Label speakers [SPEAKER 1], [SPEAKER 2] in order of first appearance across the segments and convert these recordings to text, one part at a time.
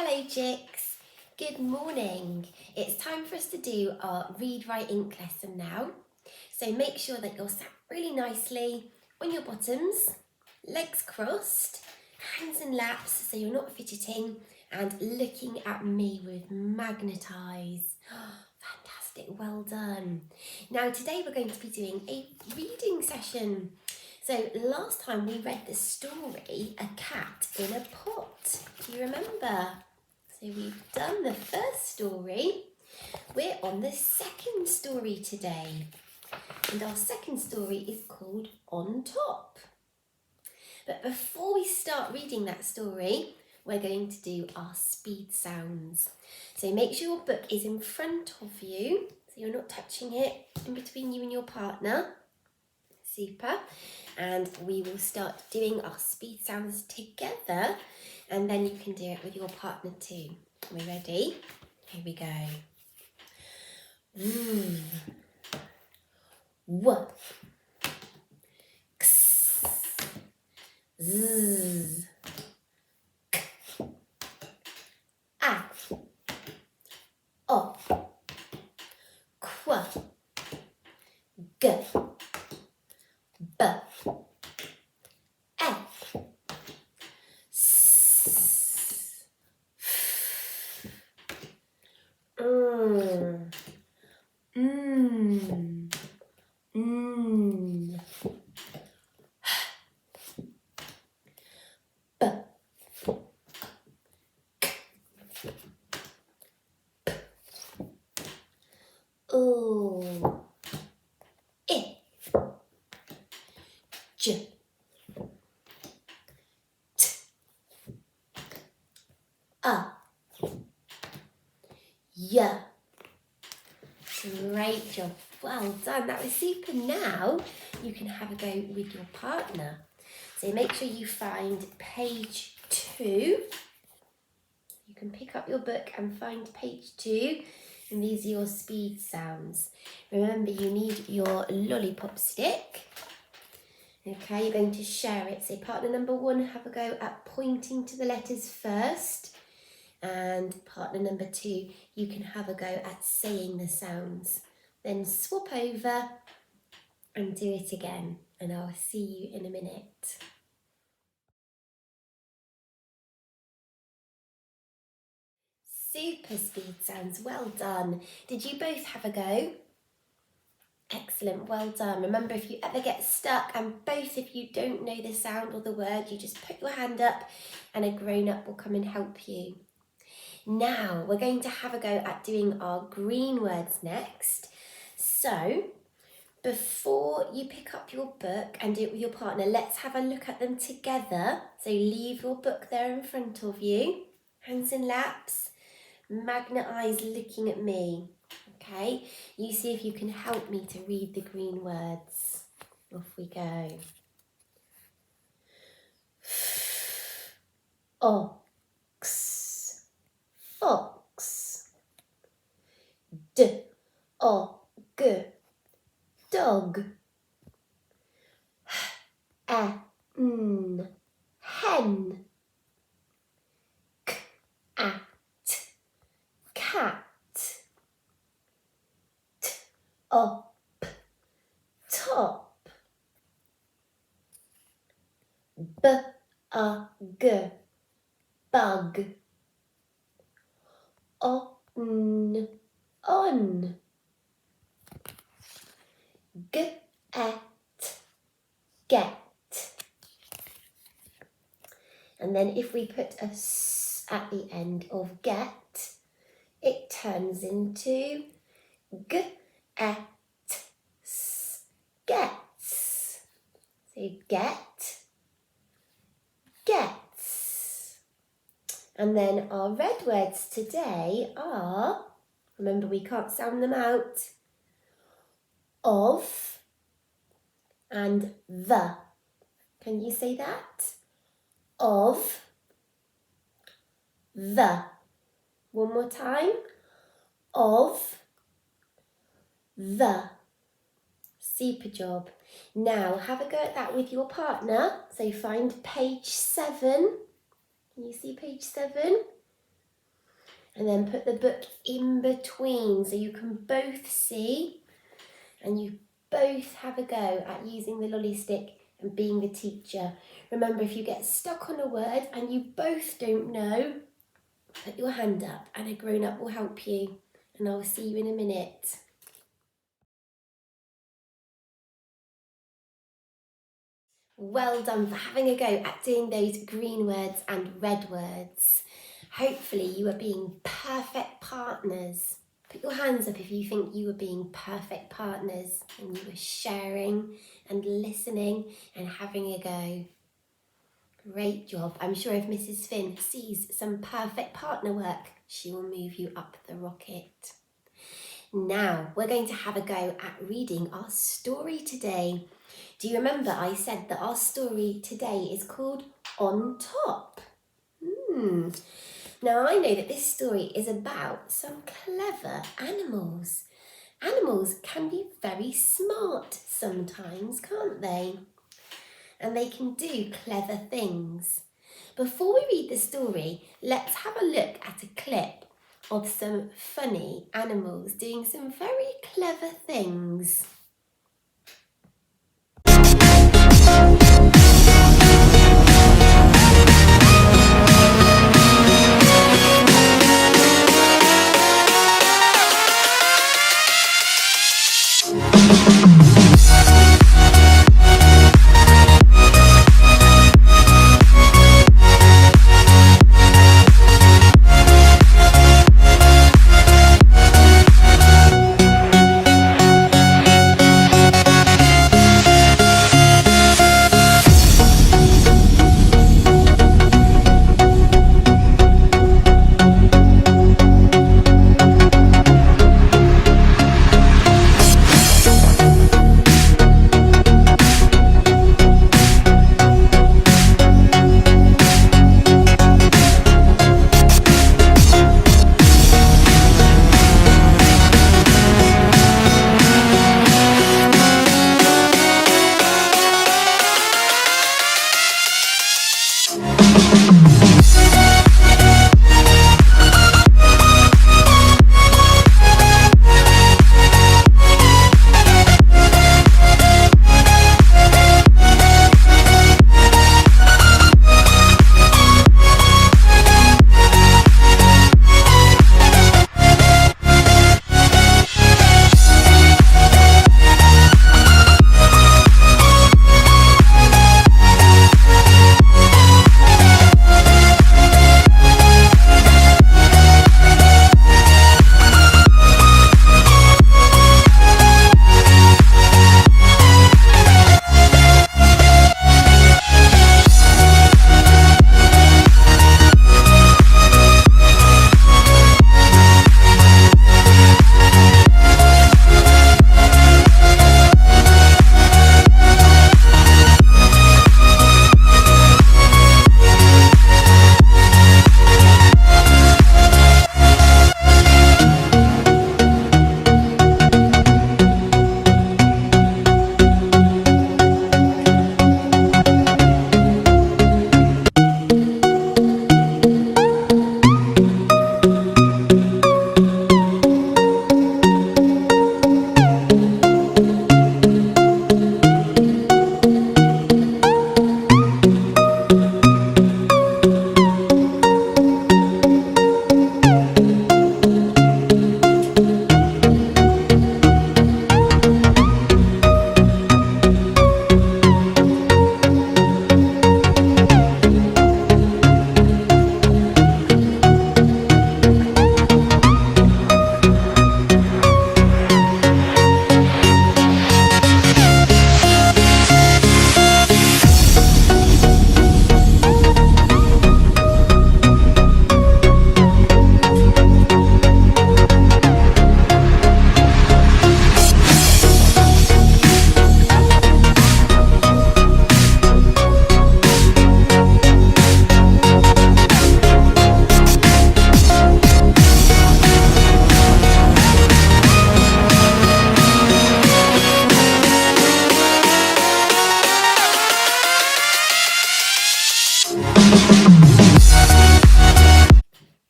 [SPEAKER 1] Hello chicks, good morning. It's time for us to do our read, write, ink lesson now. So make sure that you're sat really nicely on your bottoms, legs crossed, hands in laps so you're not fidgeting and looking at me with magnet eyes. Fantastic, well done. Now today we're going to be doing a reading session. So last time we read the story, A Cat in a Pot. Do you remember? So we've done the first story. We're on the second story today. And our second story is called On Top. But before we start reading that story, we're going to do our speed sounds. So make sure your book is in front of you, so you're not touching it in between you and your partner. Super. And we will start doing our speed sounds together, and then you can do it with your partner too. Are we ready? Here we go. W. X. Z. K. A. O. Qu. G. B. F. S. O. I. J. T. A. Y. Great job. Well done. That was super. Now you can have a go with your partner. So make sure you find page 2. You can pick up your book and find page 2. And these are your speed sounds. Remember, you need your lollipop stick. Okay, you're going to share it. So partner number 1, have a go at pointing to the letters first. And partner number 2, you can have a go at saying the sounds. Then swap over and do it again. And I'll see you in a minute. Super speed sounds, well done. Did you both have a go? Excellent, well done. Remember, if you ever get stuck and both of you don't know the sound or the word, you just put your hand up and a grown-up will come and help you. Now, we're going to have a go at doing our green words next. So, before you pick up your book and do it with your partner, let's have a look at them together. So leave your book there in front of you, hands in laps, magnet eyes looking at me. Okay, you see if you can help me to read the green words. Off we go. Ox, fox. D-O-G, dog. H-A-N, hen. K-A-T, cat. Top, top. B-A-G, bug. On, on. Get, get. And then if we put a s at the end of get, it turns into get, gets. So get, gets. And then our red words today are, remember we can't sound them out, of and the. Can you say that? Of, the. One more time. Of, the. Super job. Now have a go at that with your partner. So find page 7. Can you see page 7? And then put the book in between so you can both see and you both have a go at using the lolly stick and being the teacher. Remember, if you get stuck on a word and you both don't know, put your hand up and a grown-up will help you. And I'll see you in a minute. Well done for having a go at doing those green words and red words. Hopefully you are being perfect partners. Put your hands up if you think you were being perfect partners and you were sharing and listening and having a go. Great job. I'm sure if Mrs. Finn sees some perfect partner work, she will move you up the rocket. Now we're going to have a go at reading our story today. Do you remember I said that our story today is called On Top? Now I know that this story is about some clever animals. Animals can be very smart sometimes, can't they? And they can do clever things. Before we read the story, let's have a look at a clip of some funny animals doing some very clever things.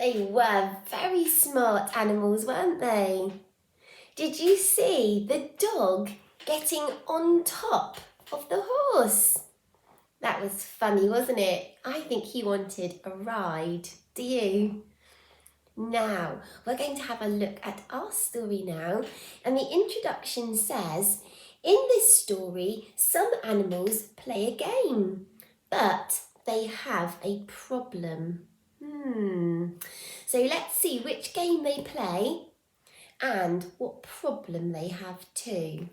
[SPEAKER 1] They were very smart animals, weren't they? Did you see the dog getting on top of the horse? That was funny, wasn't it? I think he wanted a ride. Do you? Now, we're going to have a look at our story now. And the introduction says, in this story, some animals play a game, but they have a problem. So let's see which game they play and what problem they have too.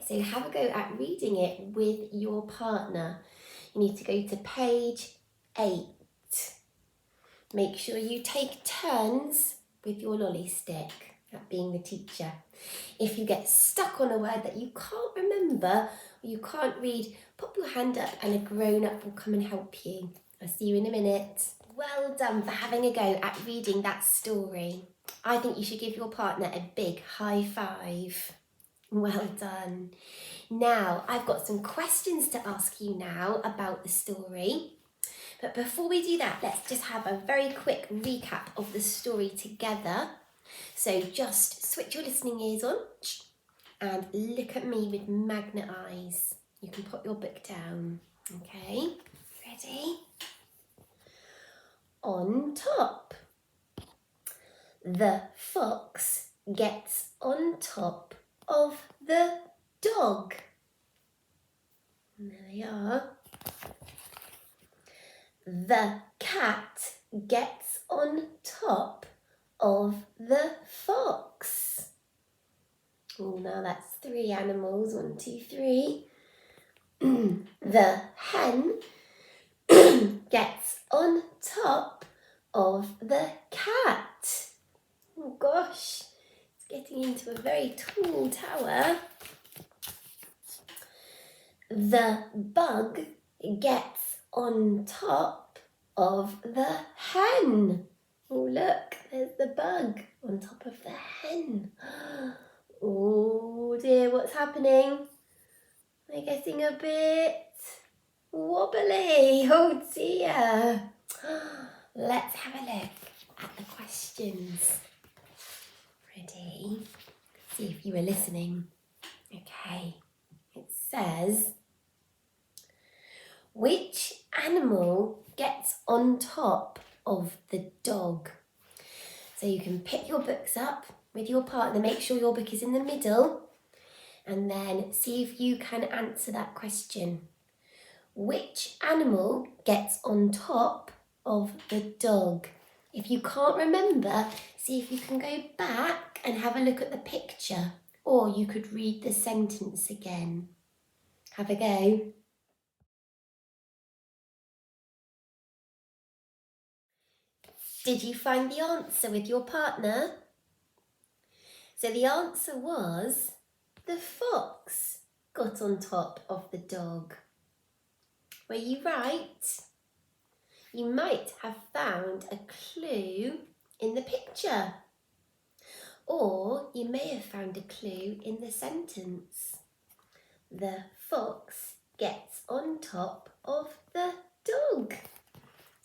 [SPEAKER 1] So have a go at reading it with your partner. You need to go to page 8. Make sure you take turns with your lolly stick, that being the teacher. If you get stuck on a word that you can't remember or you can't read, pop your hand up and a grown-up will come and help you. I'll see you in a minute. Well done for having a go at reading that story. I think you should give your partner a big high five. Well done. Now, I've got some questions to ask you now about the story. But before we do that, let's just have a very quick recap of the story together. So just switch your listening ears on and look at me with magnet eyes. You can put your book down. Okay, ready? On top. The fox gets on top of the dog. And there they are. The cat gets on top of the fox. Oh, now that's 3 animals. 1, 2, 3. The hen gets on top of the cat. Oh gosh, it's getting into a very tall tower. The bug gets on top of the hen. Oh look, there's the bug on top of the hen. Oh dear, what's happening? They're getting a bit wobbly. Oh dear. Let's have a look at the questions. Ready? See if you were listening. Okay, it says, which animal gets on top of the dog? So you can pick your books up with your partner, make sure your book is in the middle, and then see if you can answer that question. Which animal gets on top of the dog? If you can't remember, see if you can go back and have a look at the picture, or you could read the sentence again. Have a go. Did you find the answer with your partner? So the answer was the fox got on top of the dog. Were you right? You might have found a clue in the picture, or you may have found a clue in the sentence. The fox gets on top of the dog.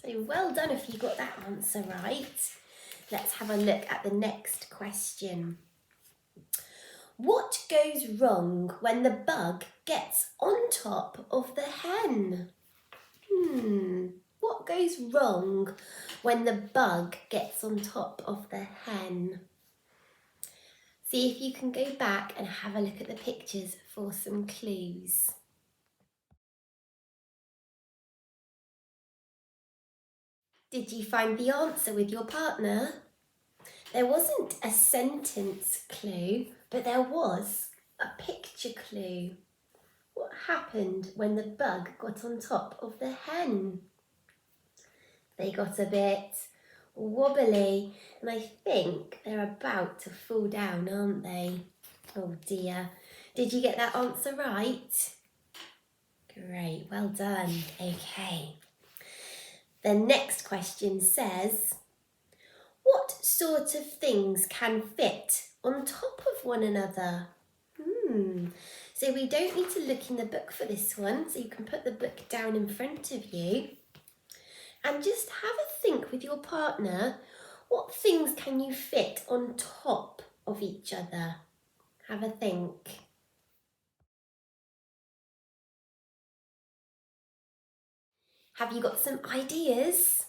[SPEAKER 1] So well done if you got that answer right. Let's have a look at the next question. What goes wrong when the bug gets on top of the hen? What goes wrong when the bug gets on top of the hen? See if you can go back and have a look at the pictures for some clues. Did you find the answer with your partner? There wasn't a sentence clue, but there was a picture clue. What happened when the bug got on top of the hen? They got a bit wobbly, and I think they're about to fall down, aren't they? Oh dear. Did you get that answer right? Great, well done. Okay. The next question says, what sort of things can fit on top of one another? So we don't need to look in the book for this one, so you can put the book down in front of you and just have a think with your partner. What things can you fit on top of each other? Have a think. Have you got some ideas?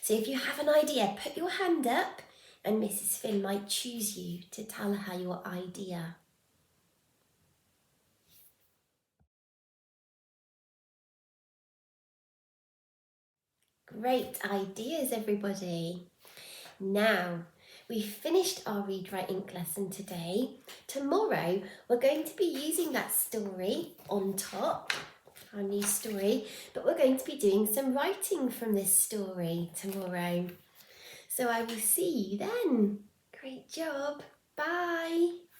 [SPEAKER 1] So if you have an idea, put your hand up and Mrs. Finn might choose you to tell her your idea. Great ideas, everybody. Now, we've finished our Read, Write, Ink lesson today. Tomorrow, we're going to be using that story on top, our new story, but we're going to be doing some writing from this story tomorrow. So I will see you then. Great job. Bye.